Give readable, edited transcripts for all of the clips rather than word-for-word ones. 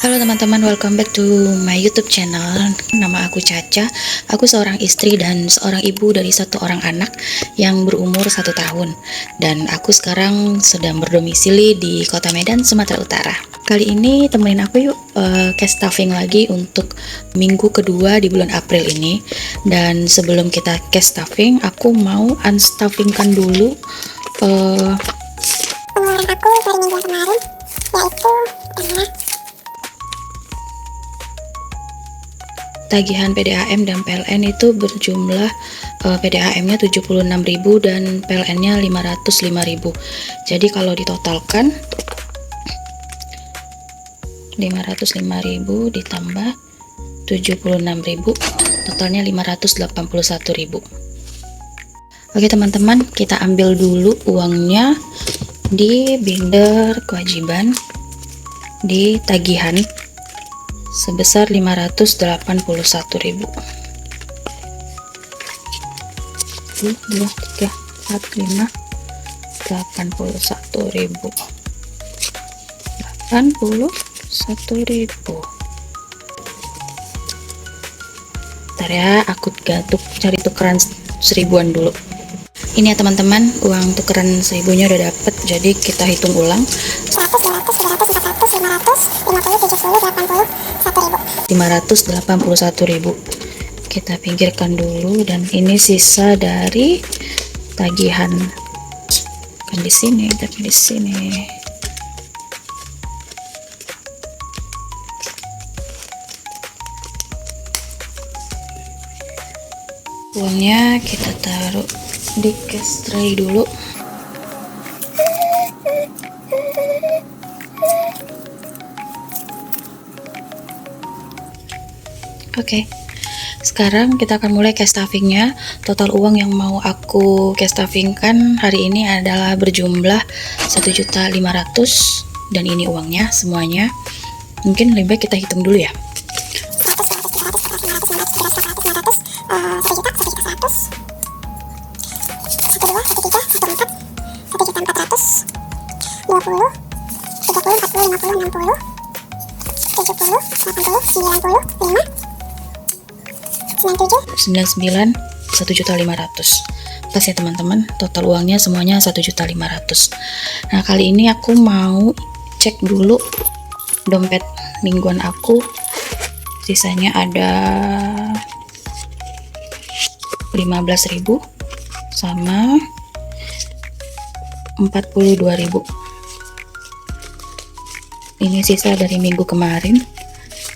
Halo teman-teman, welcome back to my YouTube channel. Nama aku Caca. Aku seorang istri dan seorang ibu dari satu orang anak yang berumur 1 tahun. Dan aku sekarang sedang berdomisili di Kota Medan, Sumatera Utara. Kali ini temenin aku yuk cash stuffing lagi untuk minggu kedua di bulan April ini. Dan sebelum kita cash stuffing, aku mau unstuffingkan dulu pengeluaran aku dari minggu yang kemarin, yaitu adalah tagihan PDAM dan PLN itu berjumlah PDAM-nya 76.000 dan PLN-nya 505.000. Jadi kalau ditotalkan 505.000 ditambah 76.000, totalnya 581.000. Oke teman-teman, kita ambil dulu uangnya di binder kewajiban di tagihan sebesar 581.000. 1, 2, 3, 4, 5, 81.000. 81.000. Bentar ya, aku cari tukeran seribuan dulu. Ini ya teman-teman, uang tukeran seribunya udah dapet, jadi kita hitung ulang. 100, 200, 300, 400, 500, 70, 80, 1.000. 581.000 kita pinggirkan dulu, dan ini sisa dari tagihan. Kan di sini, tapi di sini. Uangnya kita taruh di cash tray dulu. Oke, sekarang kita akan mulai cash stuffingnya. Total uang yang mau aku cash stuffingkan hari ini adalah berjumlah 1.500.000, dan ini uangnya semuanya. Mungkin lebih baik kita hitung dulu ya. 99, 1.500.000. Pas ya teman-teman, total uangnya semuanya 1.500.000. Nah, kali ini aku mau cek dulu dompet mingguan aku. Sisanya ada 15.000 sama 42.000. Ini sisa dari minggu kemarin.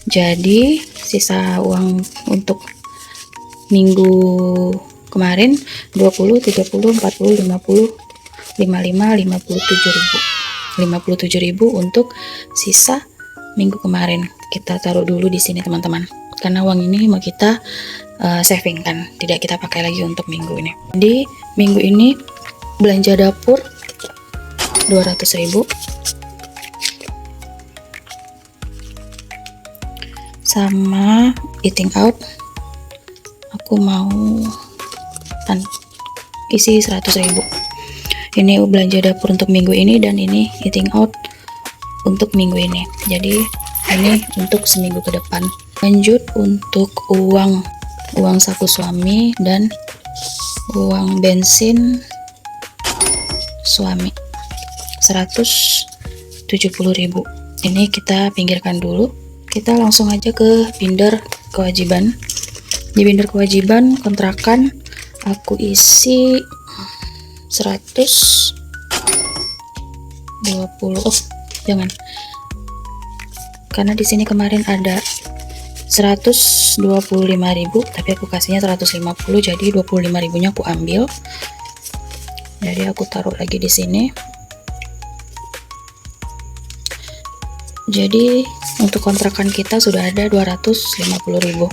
Jadi sisa uang untuk minggu kemarin 20, 30, 40, 50, 55, 57.000 untuk sisa minggu kemarin. Kita taruh dulu di sini teman-teman, karena uang ini mau kita saving kan, tidak kita pakai lagi untuk minggu ini. Di minggu ini belanja dapur 200.000 sama eating out aku mau isi 100.000. Ini belanja dapur untuk minggu ini, dan ini eating out untuk minggu ini. Jadi ini untuk seminggu ke depan. Lanjut untuk uang saku suami dan uang bensin suami 170.000. Ini kita pinggirkan dulu. Kita langsung aja ke binder kewajiban. Di binder kewajiban kontrakan aku isi 120. Oh, jangan. Karena di sini kemarin ada 125.000, tapi aku kasihnya 150, jadi 25.000-nya aku ambil. Jadi aku taruh lagi di sini. Jadi untuk kontrakan kita sudah ada 250.000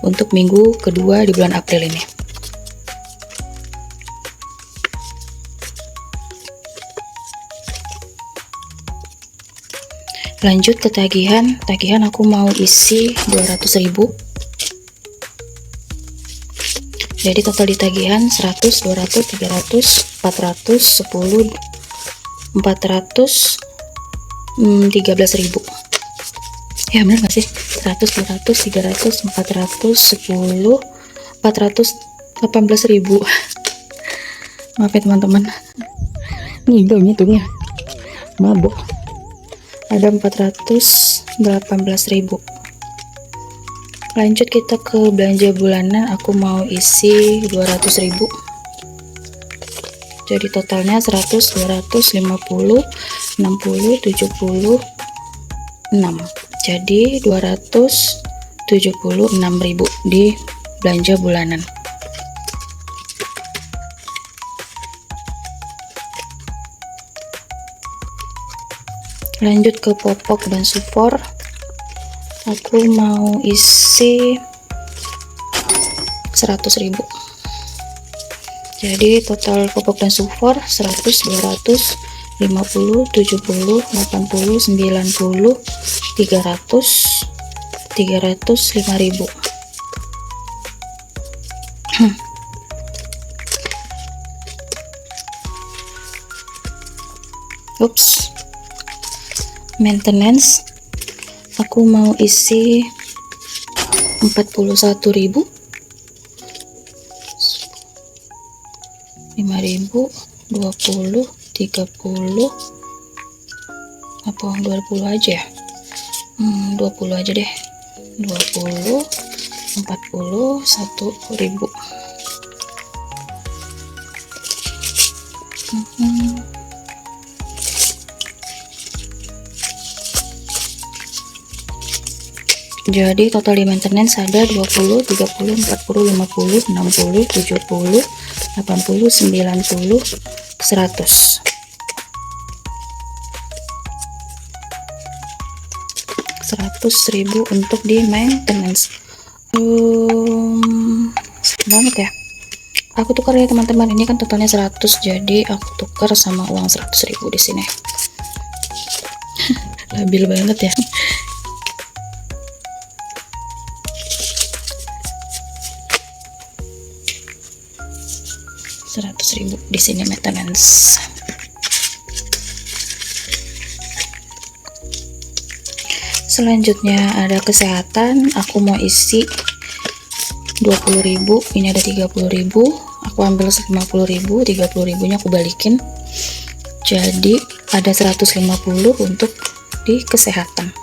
untuk minggu kedua di bulan April ini. Lanjut ke tagihan aku mau isi 200.000. Jadi total di tagihan 100, 200, 300, 400, 10, 400, 13.000. Ya bener gak sih? 100, 200, 300, 400, 10, 418.000. Maaf ya teman-teman, ngigo ngitungnya, mabok. Ada 418.000. Lanjut kita ke belanja bulanan. Aku mau isi 200.000. Jadi totalnya 100, 200, 50, 60, 76. Jadi 276.000 di belanja bulanan. Lanjut ke popok dan sufor. Aku mau isi 100.000. Jadi total popok dan sufor 100, 200, 50, 70, 80, 90, 300, 305.000. Ups. Maintenance aku mau isi 41.000, 5.000, 20, 30, apa 20 aja ya? 20 aja deh. 20, 40, 1.000. Jadi total di maintenance ada 20, 30, 40, 50, 60, 70, 80, 90, 100. 100.000 untuk di maintenance. Banget ya. Aku tukar ya teman-teman. Ini kan totalnya 100, jadi aku tukar sama uang 100.000 di sini. Labil banget ya. Rp100.000 di sini maintenance. Selanjutnya ada kesehatan. Aku mau isi 20.000. Ini ada 30.000. Aku ambil 50.000, 30.000 nya aku balikin. Jadi ada 150 untuk di kesehatan.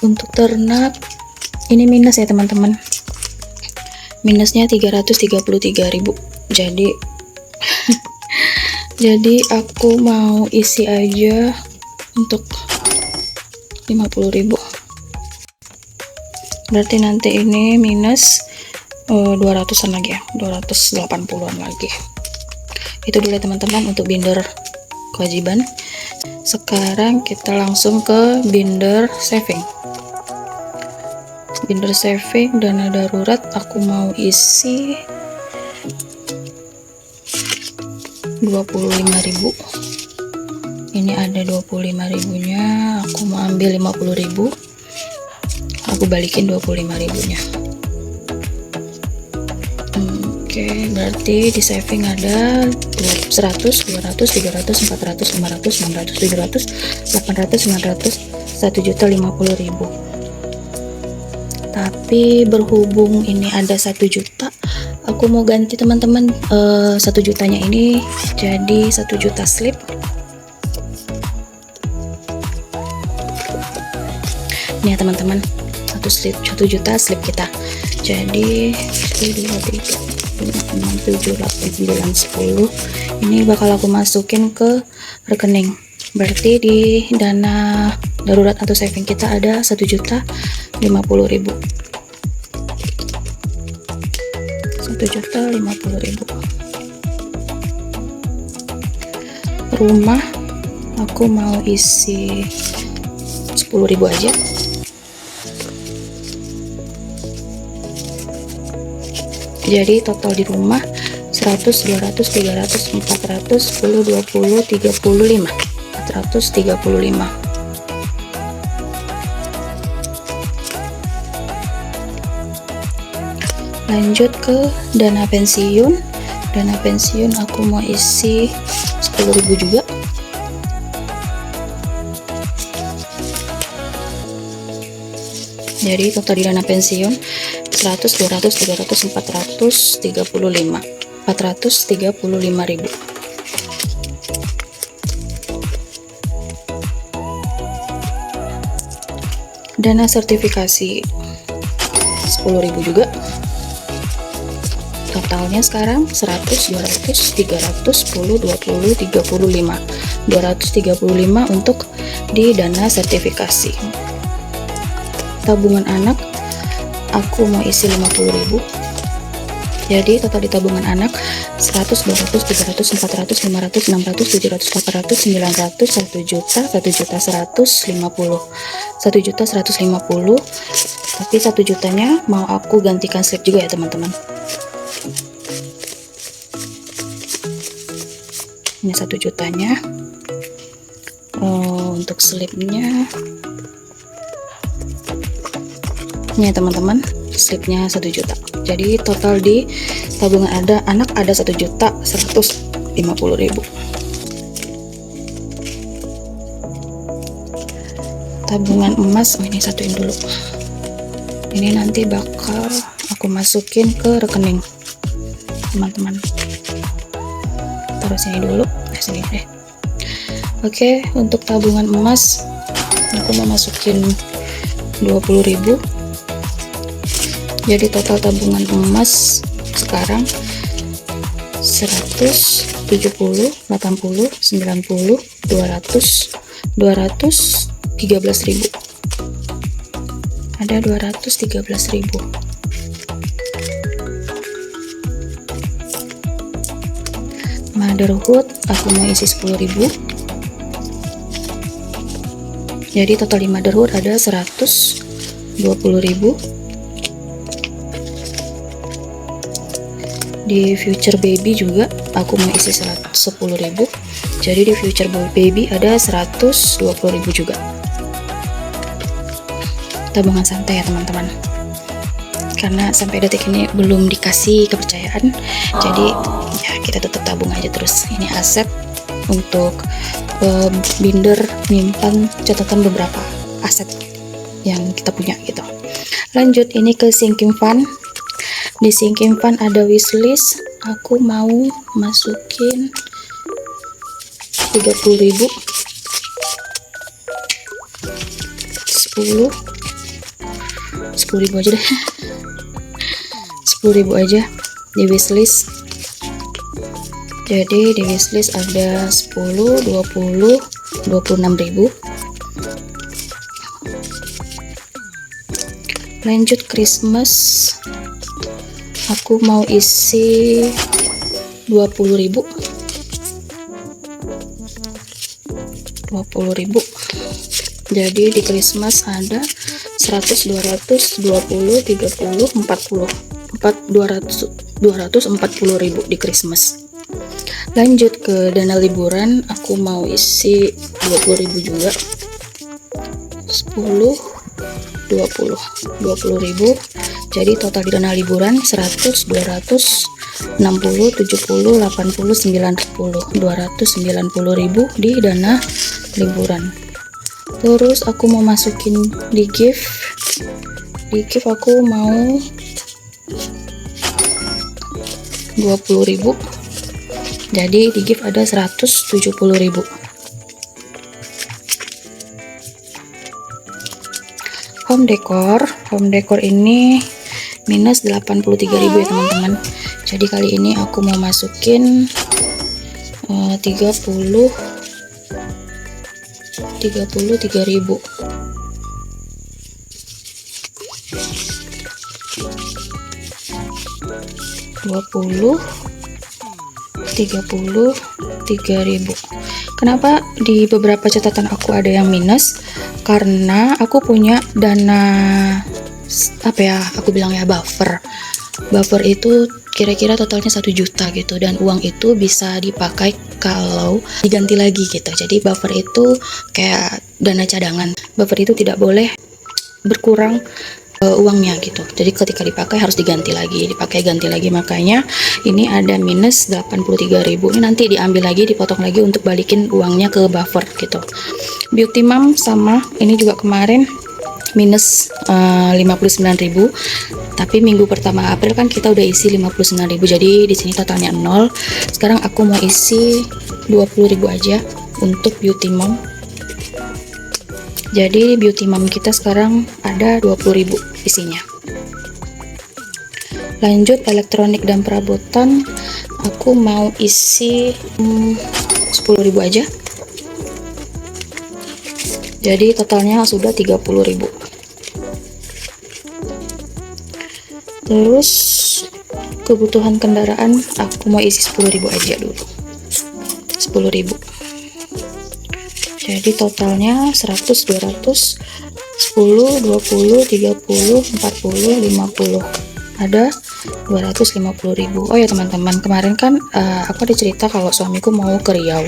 Untuk ternak ini minus ya teman-teman, minusnya 333.000. Jadi jadi aku mau isi aja untuk 50.000. Berarti nanti ini minus 200-an lagi ya, 280-an lagi. Itu dulu ya teman-teman untuk binder kewajiban. Sekarang kita langsung ke binder saving. Binder saving dana darurat aku mau isi 25.000. Ini ada 25.000 nya, aku mau ambil 50.000, aku balikin 25.000 nya. Oke, berarti di saving ada 100, 200, 300, 400, 500, 600, 700, 800, 900, 1.050.000. Tapi berhubung ini ada 1 juta, aku mau ganti teman-teman. 1 jutanya ini jadi 1 juta slip. Ini ya teman-teman, 1 juta slip kita. Jadi 1, 2, 3, 5, 6, 7, 8, 9, 10. Ini bakal aku masukin ke rekening. Berarti di dana darurat atau saving kita ada 1.050.000. 1.050.000. Rumah aku mau isi 10.000 aja. Jadi total di rumah 100, 200, 300, 400, 10, 20, 35. 435. Lanjut ke dana pensiun Dana pensiun aku mau isi 10.000 juga. Jadi total di dana pensiun 100, 200, 300, 435 435.000. Dana sertifikasi 10.000 juga. Totalnya sekarang 100, 200, 300, 10, 20, 35 235 untuk di dana sertifikasi. Tabungan anak aku mau isi 50.000. Jadi total di tabungan anak 100, 200, 300, 400, 500, 600, 700, 800, 900, 1 juta, 1 juta 150, 1 juta 150. Tapi 1 jutanya mau aku gantikan slip juga ya teman-teman. Ini 1 jutanya. Untuk slipnya ini ya teman-teman, slipnya 1 juta. Jadi total di tabungan ada anak ada 1.150.000. Tabungan emas, ini satuin dulu. Ini nanti bakal aku masukin ke rekening teman-teman. Taruh sini dulu, sini deh. Oke, untuk tabungan emas aku mau masukin 20.000. Jadi total tabungan emas sekarang 100, 70, 80, 90, 200, 213.000. Ada 213.000. Motherhood aku mau isi 10.000. Jadi total di motherhood ada 120.000. Di future baby juga aku mau isi 10.000. Jadi di future baby ada 120.000 juga. Tabungan santai ya teman-teman, karena sampai detik ini belum dikasih kepercayaan. Jadi ya kita tetap tabung aja terus. Ini aset untuk binder menyimpan catatan beberapa aset yang kita punya gitu. Lanjut ini ke sinking fund. Di sinking fund ada wishlist, aku mau masukin 30.000, 10.000 aja deh. 10.000 aja di wishlist. Jadi di wishlist ada 10, 20, 26.000. Lanjut Christmas, aku mau isi 20.000. 20.000. Jadi di Christmas ada 100, 200, 20, 30, 40, 240.000 di Christmas. Lanjut ke dana liburan, aku mau isi 20.000 juga. 10, 20.000. Jadi total di dana liburan 100, 200, 60, 70, 80, 90, 290.000 di dana liburan. Terus aku mau masukin di gift. Di gift aku mau 20.000. Jadi di gift ada 170.000. Home decor ini minus 83.000 ya teman-teman. Jadi kali ini aku mau masukin 33.000. 33.000. Kenapa di beberapa catatan aku ada yang minus? Karena aku punya dana apa ya, aku bilang ya buffer itu kira-kira totalnya 1 juta gitu, dan uang itu bisa dipakai kalau diganti lagi gitu. Jadi buffer itu kayak dana cadangan. Buffer itu tidak boleh berkurang uangnya gitu. Jadi ketika dipakai harus diganti lagi, ganti lagi, makanya ini ada minus 83.000. Ini nanti diambil lagi, dipotong lagi untuk balikin uangnya ke buffer gitu. Beauty Mom sama, ini juga kemarin minus 59.000, tapi minggu pertama April kan kita udah isi 59.000, jadi di sini totalnya 0. Sekarang aku mau isi 20.000 aja untuk Beauty Mom. Jadi Beauty Mom kita sekarang ada 20.000 isinya. Lanjut elektronik dan perabotan, aku mau isi 10.000 aja. Jadi totalnya sudah 30.000. Terus kebutuhan kendaraan aku mau isi 10.000 aja dulu. 10.000. Jadi totalnya 100, 200, 10, 20, 30, 40, 50. Ada 250.000. Oh ya teman-teman, kemarin kan aku ada cerita kalau suamiku mau ke Riau.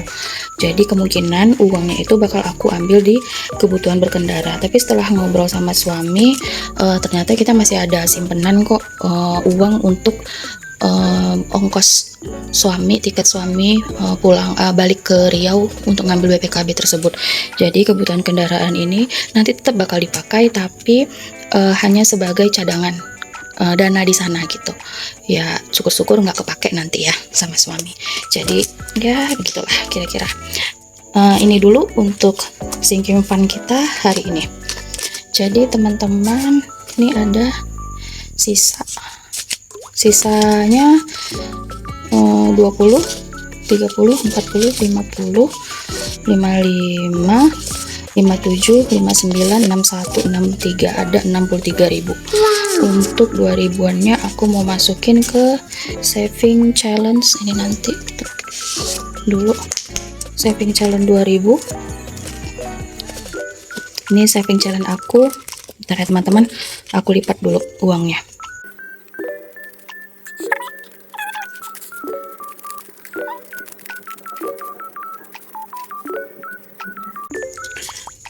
Jadi kemungkinan uangnya itu bakal aku ambil di kebutuhan berkendara. Tapi setelah ngobrol sama suami, ternyata kita masih ada simpenan kok uang untuk ongkos suami, tiket suami pulang balik ke Riau untuk ngambil BPKB tersebut. Jadi kebutuhan kendaraan ini nanti tetap bakal dipakai, tapi hanya sebagai cadangan dana di sana gitu ya. Syukur-syukur nggak kepake nanti ya sama suami. Jadi ya begitulah kira-kira. Ini dulu untuk sinking fund kita hari ini. Jadi teman-teman, ini ada sisanya 20, 30, 40, 50, 55, 57, 59, 61, 63, ada 63.000. Untuk 2000-annya aku mau masukin ke saving challenge. Ini nanti dulu saving challenge 2000. Ini saving challenge aku. Bentar ya teman-teman, aku lipat dulu uangnya.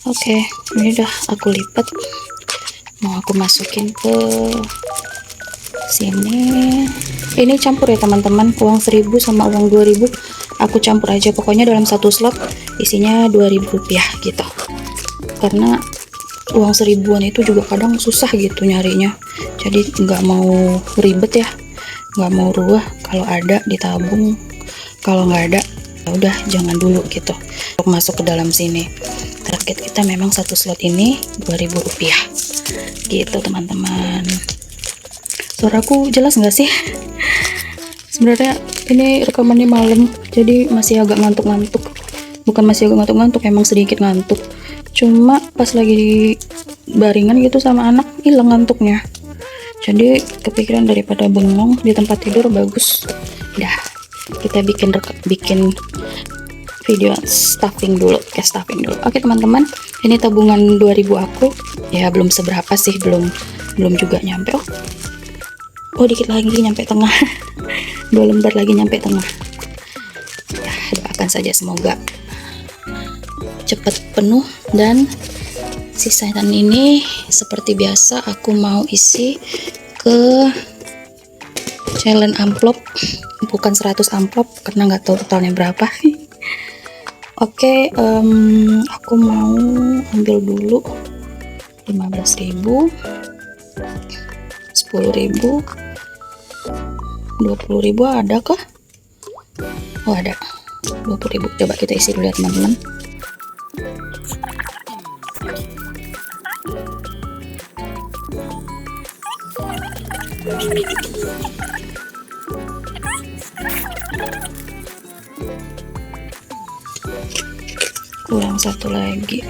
Oke, ini udah aku lipat. Mau aku masukin ke sini. Ini campur ya teman-teman, uang 1000 sama uang 2000 aku campur aja. Pokoknya dalam satu slot isinya 2000 rupiah gitu. Karena uang 1000-an itu juga kadang susah gitu nyarinya. Jadi nggak mau ribet ya, nggak mau ruah. Kalau ada ditabung, kalau nggak ada ya udah jangan dulu gitu. Untuk masuk ke dalam sini, target kita memang satu slot ini 2000 rupiah gitu teman-teman. Suaraku jelas nggak sih? Sebenarnya ini rekamannya malam, jadi masih agak ngantuk-ngantuk. Bukan masih agak ngantuk-ngantuk, emang sedikit ngantuk. Cuma pas lagi di baringan gitu sama anak, hilang ngantuknya. Jadi kepikiran daripada bengong di tempat tidur, bagus dah kita bikin video stuffing dulu. Oke teman-teman, ini tabungan 2000 aku ya, belum seberapa sih, belum juga nyampe. Oh dikit lagi nyampe tengah. 2 lembar lagi nyampe tengah ya. Doakan saja semoga cepat penuh. Dan sisaan ini seperti biasa aku mau isi ke challenge amplop, bukan 100 amplop karena nggak tahu totalnya berapa. Oke, aku mau ambil dulu 15.000, 10.000, 20.000 ada kah? Oh ada, 20.000. Coba kita isi dulu ya teman-teman. Kurang satu lagi.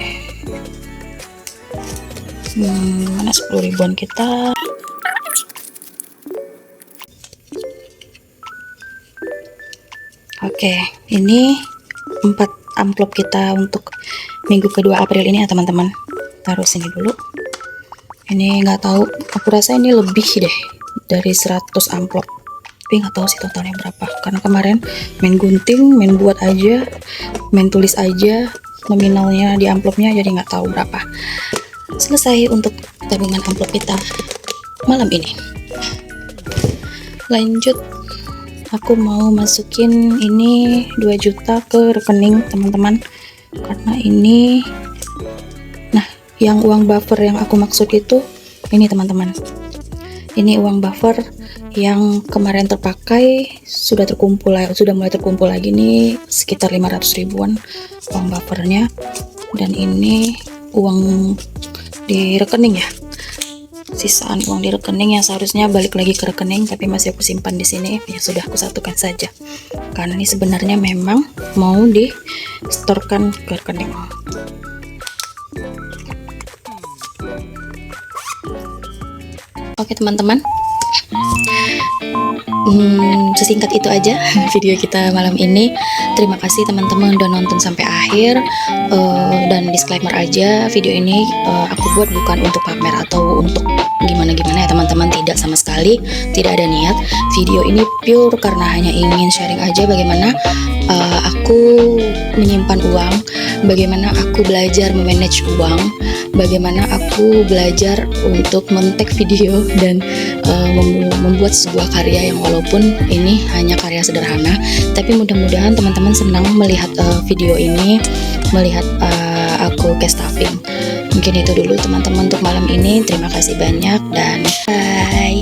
Mana 10.000-an kita? Oke, ini 4 amplop kita untuk minggu kedua April ini ya teman-teman. Taruh sini dulu. Ini nggak tahu, aku rasa ini lebih deh dari 100 amplop. Tapi nggak tahu sih totalnya berapa. Karena kemarin main gunting, main buat aja, main tulis aja nominalnya di amplopnya, jadi nggak tahu berapa. selesai untuk tabungan amplop kita malam ini. Lanjut, aku mau masukin ini 2 juta ke rekening teman-teman, karena ini, nah yang uang buffer yang aku maksud itu ini teman-teman, ini uang buffer yang kemarin terpakai sudah mulai terkumpul lagi nih, sekitar 500 ribuan uang buffernya. Dan ini uang di rekening ya, sisaan uang di rekening yang seharusnya balik lagi ke rekening tapi masih aku simpan di sini. Ya sudah, aku satukan saja karena ini sebenarnya memang mau di-storekan ke rekening. Oke teman-teman, sesingkat itu aja video kita malam ini. Terima kasih teman-teman udah nonton sampai akhir. Dan disclaimer aja, video ini aku buat bukan untuk pamer atau untuk gimana-gimana ya teman-teman, tidak sama sekali, tidak ada niat. Video ini pure karena hanya ingin sharing aja bagaimana aku menyimpan uang, bagaimana aku belajar memanage uang, bagaimana aku belajar untuk men-tag video dan membuat sebuah karya yang walaupun ini hanya karya sederhana, tapi mudah-mudahan teman-teman senang melihat video ini, melihat aku cast stuffing. Mungkin itu dulu teman-teman untuk malam ini. Terima kasih banyak dan bye.